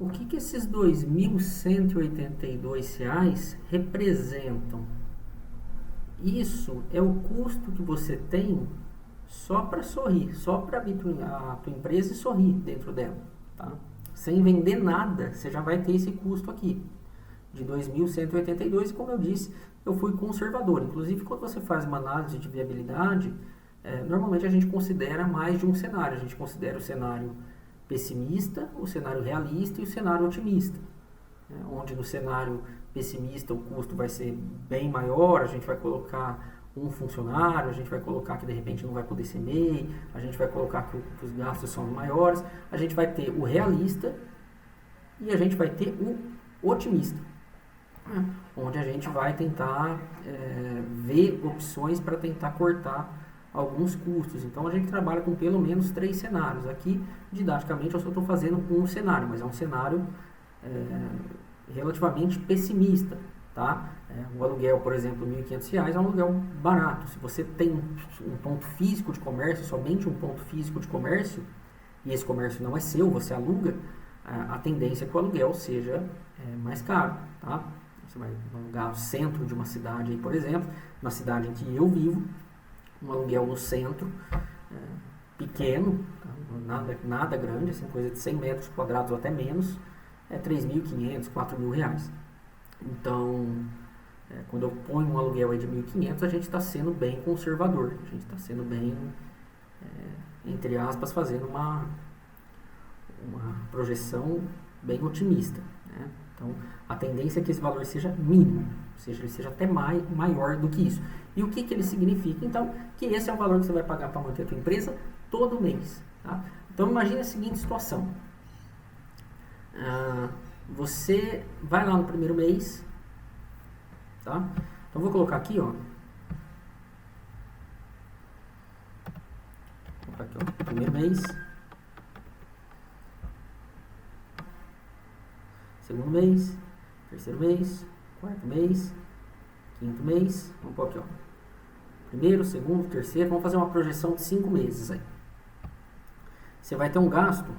O que esses R$ 2.182 representam? Isso é o custo que você tem só para sorrir, só para abrir a tua empresa e sorrir dentro dela, tá? Sem vender nada, você já vai ter esse custo aqui de 2.182 e como eu disse, eu fui conservador. Inclusive, quando você faz uma análise de viabilidade, normalmente a gente considera mais de um cenário. A gente considera o cenário pessimista, o cenário realista e o cenário otimista. Onde no cenário pessimista o custo vai ser bem maior, a gente vai colocar um funcionário, a gente vai colocar que de repente não vai poder ser MEI, a gente vai colocar que os gastos são maiores, a gente vai ter o realista e a gente vai ter o otimista, onde a gente vai tentar ver opções para tentar cortar alguns custos. Então a gente trabalha com pelo menos 3 cenários. Aqui, didaticamente, eu só estou fazendo um cenário, mas é um cenário relativamente pessimista, tá? O aluguel, por exemplo, R$ 1.500 é um aluguel barato. Se você tem um ponto físico de comércio, somente um ponto físico de comércio, e esse comércio não é seu, você aluga, a tendência é que o aluguel seja mais caro, tá? Você vai alugar o centro de uma cidade, aí, por exemplo, na cidade em que eu vivo, um aluguel no centro, pequeno, tá? nada grande, assim, coisa de 100 metros quadrados ou até menos, é R$ 3.500, R$ 4.000. Então, quando eu ponho um aluguel aí de 1.500, a gente está sendo bem conservador, a gente está sendo bem, entre aspas, fazendo uma projeção bem otimista, né? Então, a tendência é que esse valor seja mínimo, ou seja, ele seja até maior do que isso. E o que ele significa? Então, que esse é o valor que você vai pagar para manter a tua empresa todo mês, tá? Então, imagine a seguinte situação. Você vai lá no primeiro mês, tá? Então, vou colocar aqui, ó. Vou colocar aqui, ó, primeiro mês. Segundo mês, terceiro mês, quarto mês, quinto mês, vamos pôr aqui, ó. Primeiro, segundo, terceiro, vamos fazer uma projeção de 5 meses aí. Você vai ter um gasto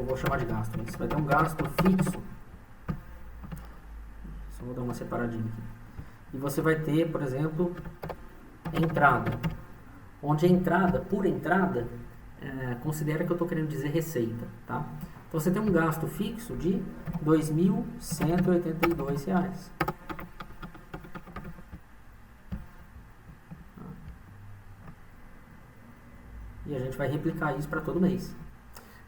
vou chamar de gasto. Você vai ter um gasto fixo. Só vou dar uma separadinha aqui. E você vai ter, por exemplo, entrada. Onde a entrada, por entrada, considera que eu estou querendo dizer receita, tá? Então você tem um gasto fixo de R$ 2.182. E a gente vai replicar isso para todo mês.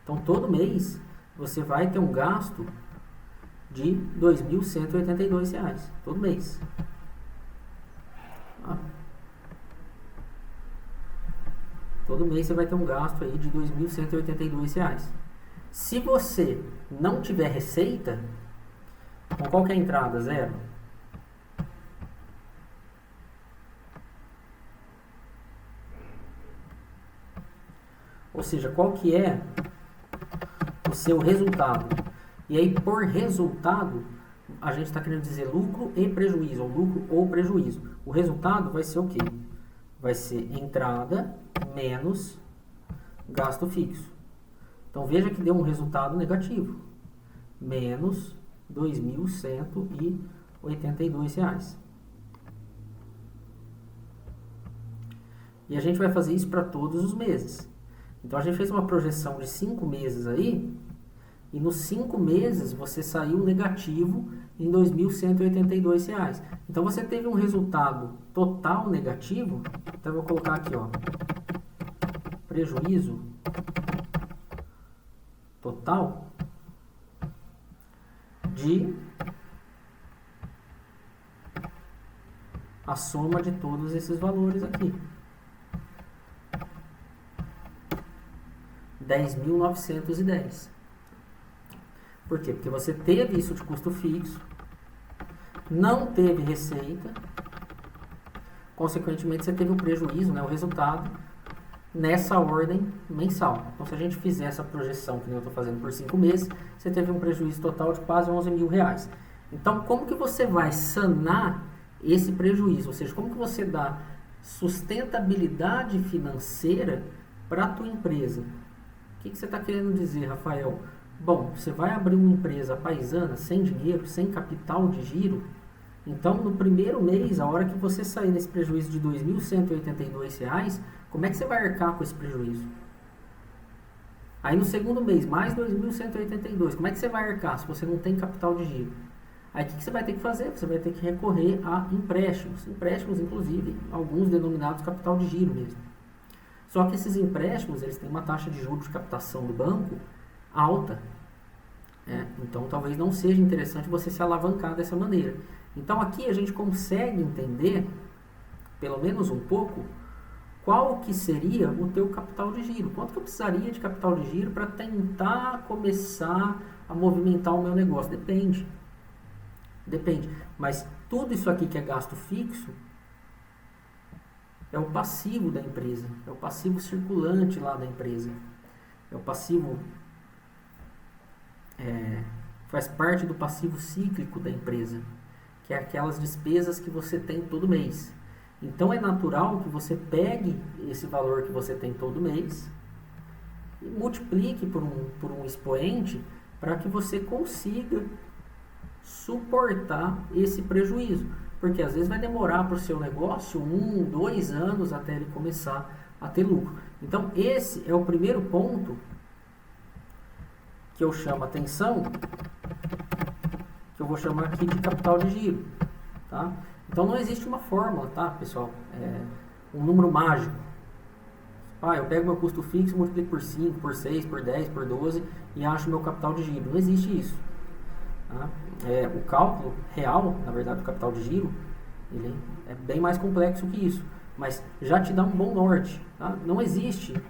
Então todo mês você vai ter um gasto de R$ 2.182. Todo mês. Todo mês você vai ter um gasto aí de R$ 2.182. Se você não tiver receita, com qual que é a entrada? Zero. Ou seja, qual que é o seu resultado? E aí, por resultado, a gente está querendo dizer lucro e prejuízo, ou lucro ou prejuízo. O resultado vai ser o quê? Vai ser entrada menos gasto fixo. Então, veja que deu um resultado negativo. Menos R$ 2.182. E a gente vai fazer isso para todos os meses. Então, a gente fez uma projeção de 5 meses aí, e nos 5 meses você saiu negativo em R$ 2.182. Então, você teve um resultado total negativo. Então, eu vou colocar aqui, ó, prejuízo total de a soma de todos esses valores aqui. R$ 10.910. Por quê? Porque você teve isso de custo fixo, não teve receita, consequentemente você teve um prejuízo, né, o resultado, nessa ordem mensal. Então, se a gente fizer essa projeção que eu estou fazendo por 5 meses, você teve um prejuízo total de quase R$ 11.000. Então, como que você vai sanar esse prejuízo, ou seja, como que você dá sustentabilidade financeira para a tua empresa. O que você está querendo dizer, Rafael? Bom, você vai abrir uma empresa paisana, sem dinheiro, sem capital de giro, então no primeiro mês, a hora que você sair nesse prejuízo de R$ 2.182, como é que você vai arcar com esse prejuízo? Aí no segundo mês, mais 2.182, como é que você vai arcar se você não tem capital de giro? Aí o que você vai ter que fazer? Você vai ter que recorrer a empréstimos. Empréstimos, inclusive, alguns denominados capital de giro mesmo. Só que esses empréstimos, eles têm uma taxa de juros de captação do banco alta. Então, talvez não seja interessante você se alavancar dessa maneira. Então, aqui a gente consegue entender, pelo menos um pouco, qual que seria o teu capital de giro. Quanto que eu precisaria de capital de giro para tentar começar a movimentar o meu negócio? Depende. Mas tudo isso aqui que é gasto fixo é o passivo da empresa, é o passivo circulante lá da empresa, é o passivo, faz parte do passivo cíclico da empresa, que é aquelas despesas que você tem todo mês. Então é natural que você pegue esse valor que você tem todo mês e multiplique por um expoente para que você consiga suportar esse prejuízo, porque às vezes vai demorar para o seu negócio 1, 2 anos até ele começar a ter lucro. Então esse é o primeiro ponto que eu chamo a atenção, que eu vou chamar aqui de capital de giro, tá? Então não existe uma fórmula, tá, pessoal? Um número mágico. Eu pego meu custo fixo, multiplico por 5, por 6, por 10, por 12 e acho meu capital de giro. Não existe isso. Tá? O cálculo real, na verdade, do capital de giro, ele é bem mais complexo que isso, mas já te dá um bom norte. Tá? Não existe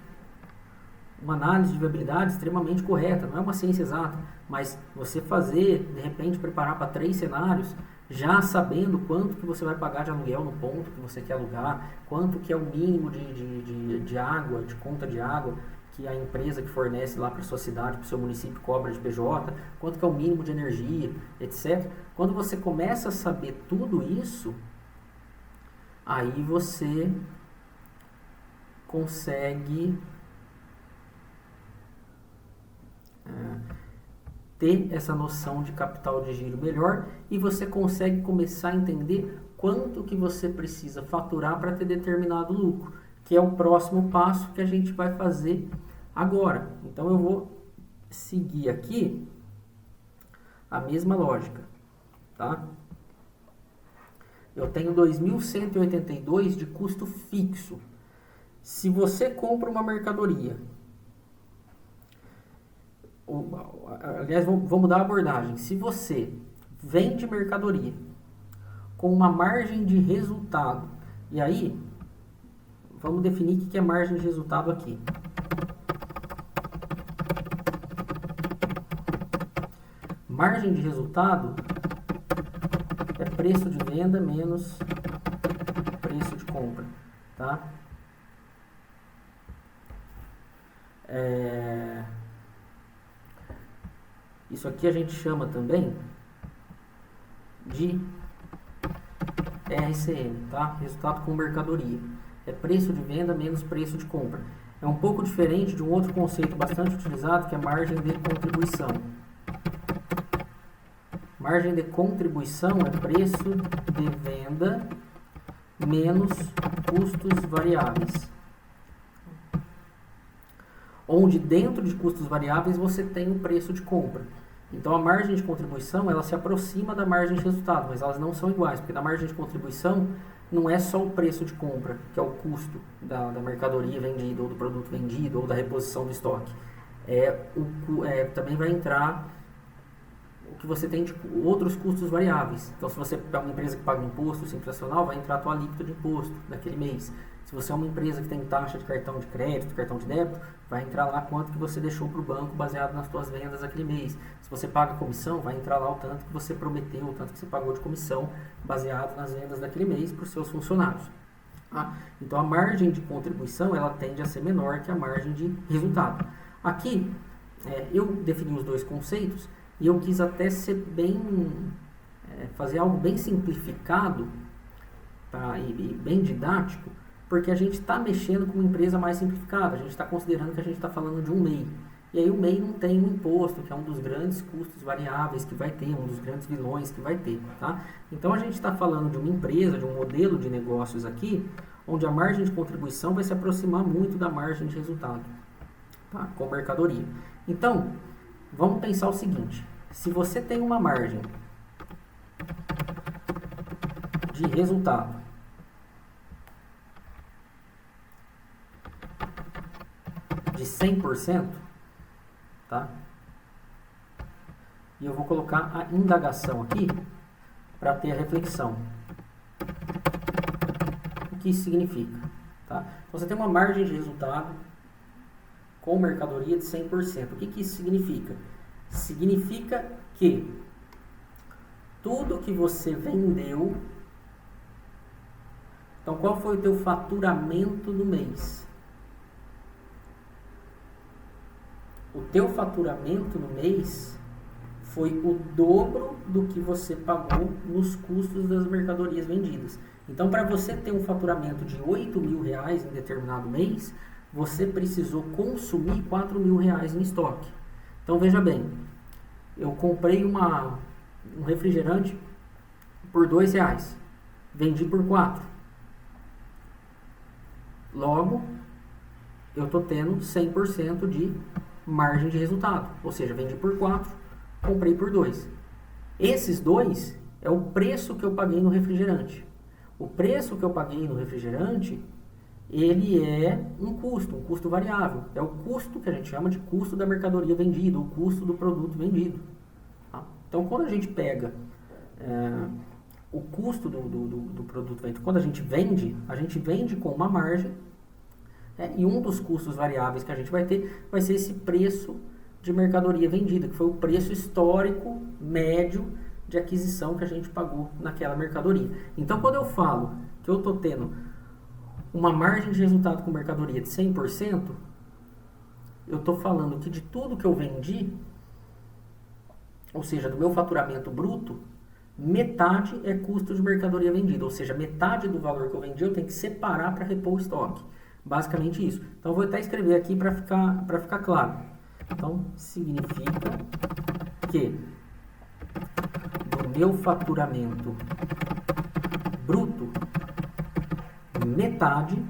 uma análise de viabilidade extremamente correta, não é uma ciência exata, mas você fazer, de repente, preparar para 3 cenários, já sabendo quanto que você vai pagar de aluguel no ponto que você quer alugar, quanto que é o mínimo de água, de conta de água, que a empresa que fornece lá para a sua cidade, para o seu município cobra de PJ, quanto que é o mínimo de energia, etc. Quando você começa a saber tudo isso, aí você consegue ter essa noção de capital de giro melhor e você consegue começar a entender quanto que você precisa faturar para ter determinado lucro, que é o próximo passo que a gente vai fazer agora. Então eu vou seguir aqui a mesma lógica, tá? Eu tenho 2.182 de custo fixo. Se você compra uma mercadoria, aliás, vou mudar a abordagem. Se você vende mercadoria com uma margem de resultado, e aí vamos definir o que é margem de resultado aqui. Margem de resultado é preço de venda menos preço de compra, tá? Isso aqui a gente chama também de RCM, tá? Resultado com mercadoria. É preço de venda menos preço de compra. É um pouco diferente de um outro conceito bastante utilizado, que é margem de contribuição. Margem de contribuição é preço de venda menos custos variáveis. Onde dentro de custos variáveis você tem o preço de compra. Então a margem de contribuição ela se aproxima da margem de resultado, mas elas não são iguais, porque na margem de contribuição não é só o preço de compra, que é o custo da mercadoria vendida, ou do produto vendido, ou da reposição do estoque. Também vai entrar o que você tem de outros custos variáveis. Então se você é uma empresa que paga imposto simples nacional, vai entrar a tua alíquota de imposto naquele mês. Se você é uma empresa que tem taxa de cartão de crédito, cartão de débito, vai entrar lá quanto que você deixou para o banco baseado nas suas vendas naquele mês. Se você paga comissão, vai entrar lá o tanto que você prometeu, o tanto que você pagou de comissão baseado nas vendas daquele mês para os seus funcionários. Então a margem de contribuição ela tende a ser menor que a margem de resultado. Aqui eu defini os dois conceitos e eu quis até ser fazer algo bem simplificado tá? E bem didático, porque a gente está mexendo com uma empresa mais simplificada, a gente está considerando que a gente está falando de um MEI. E aí o MEI não tem um imposto, que é um dos grandes custos variáveis que vai ter, um dos grandes vilões que vai ter, tá? Então a gente está falando de uma empresa, de um modelo de negócios aqui, onde a margem de contribuição vai se aproximar muito da margem de resultado, tá? Com mercadoria. Então, vamos pensar o seguinte, se você tem uma margem de resultado de 100%, tá? E eu vou colocar a indagação aqui para ter a reflexão. O que isso significa? Tá? Então, você tem uma margem de resultado com mercadoria de 100%. O que isso significa? Significa que tudo que você vendeu... Então, qual foi o teu faturamento do mês? O teu faturamento no mês foi o dobro do que você pagou nos custos das mercadorias vendidas. Então, para você ter um faturamento de R$8.000 em determinado mês, você precisou consumir R$4.000 em estoque. Então, veja bem, eu comprei um refrigerante por R$2, vendi por R$4. Logo, eu estou tendo 100% de margem de resultado, ou seja, vendi por 4, comprei por 2. Esses 2 é o preço que eu paguei no refrigerante. O preço que eu paguei no refrigerante, ele é um custo variável. É o custo que a gente chama de custo da mercadoria vendida, o custo do produto vendido. Tá? Então, quando a gente pega o custo do produto vendido, quando a gente vende com uma margem, e um dos custos variáveis que a gente vai ter vai ser esse preço de mercadoria vendida, que foi o preço histórico médio de aquisição que a gente pagou naquela mercadoria. Então, quando eu falo que eu estou tendo uma margem de resultado com mercadoria de 100%, eu estou falando que de tudo que eu vendi, ou seja, do meu faturamento bruto, metade é custo de mercadoria vendida, ou seja, metade do valor que eu vendi eu tenho que separar para repor o estoque. Basicamente isso. Então, eu vou até escrever aqui para ficar claro. Então, significa que do meu faturamento bruto, metade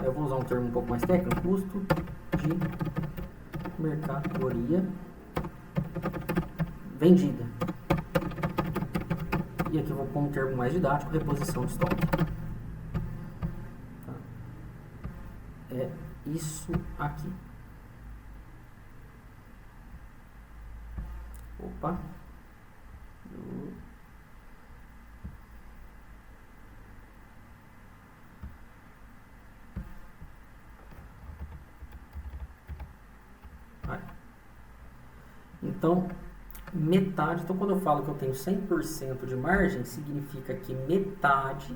eu vou usar um termo um pouco mais técnico, custo de mercadoria vendida. E aqui eu vou pôr um termo mais didático, reposição de estoque. Tá? É isso aqui. Opa. Então, metade. Então, quando eu falo que eu tenho 100% de margem, significa que metade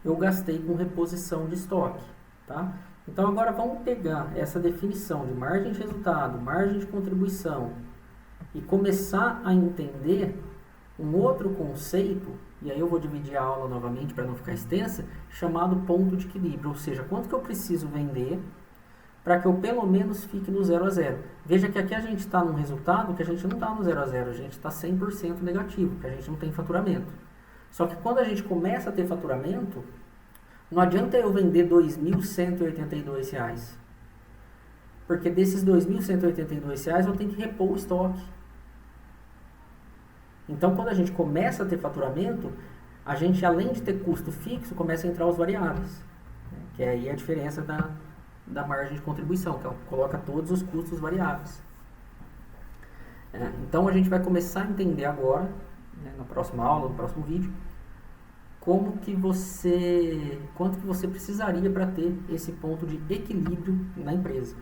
eu gastei com reposição de estoque, tá? Então, agora vamos pegar essa definição de margem de resultado, margem de contribuição e começar a entender um outro conceito, e aí eu vou dividir a aula novamente para não ficar extensa, chamado ponto de equilíbrio, ou seja, quanto que eu preciso vender para que eu pelo menos fique no 0 a 0. Veja que aqui a gente está num resultado que a gente não está no 0 a 0, a gente está 100% negativo, porque a gente não tem faturamento. Só que quando a gente começa a ter faturamento, não adianta eu vender R$ 2.182, porque desses R$ 2.182 eu tenho que repor o estoque. Então, quando a gente começa a ter faturamento, a gente, além de ter custo fixo, começa a entrar os variáveis, né? Que aí é a diferença da margem de contribuição, que ela coloca todos os custos variáveis. Então, a gente vai começar a entender agora, né, na próxima aula, no próximo vídeo, quanto que você precisaria para ter esse ponto de equilíbrio na empresa.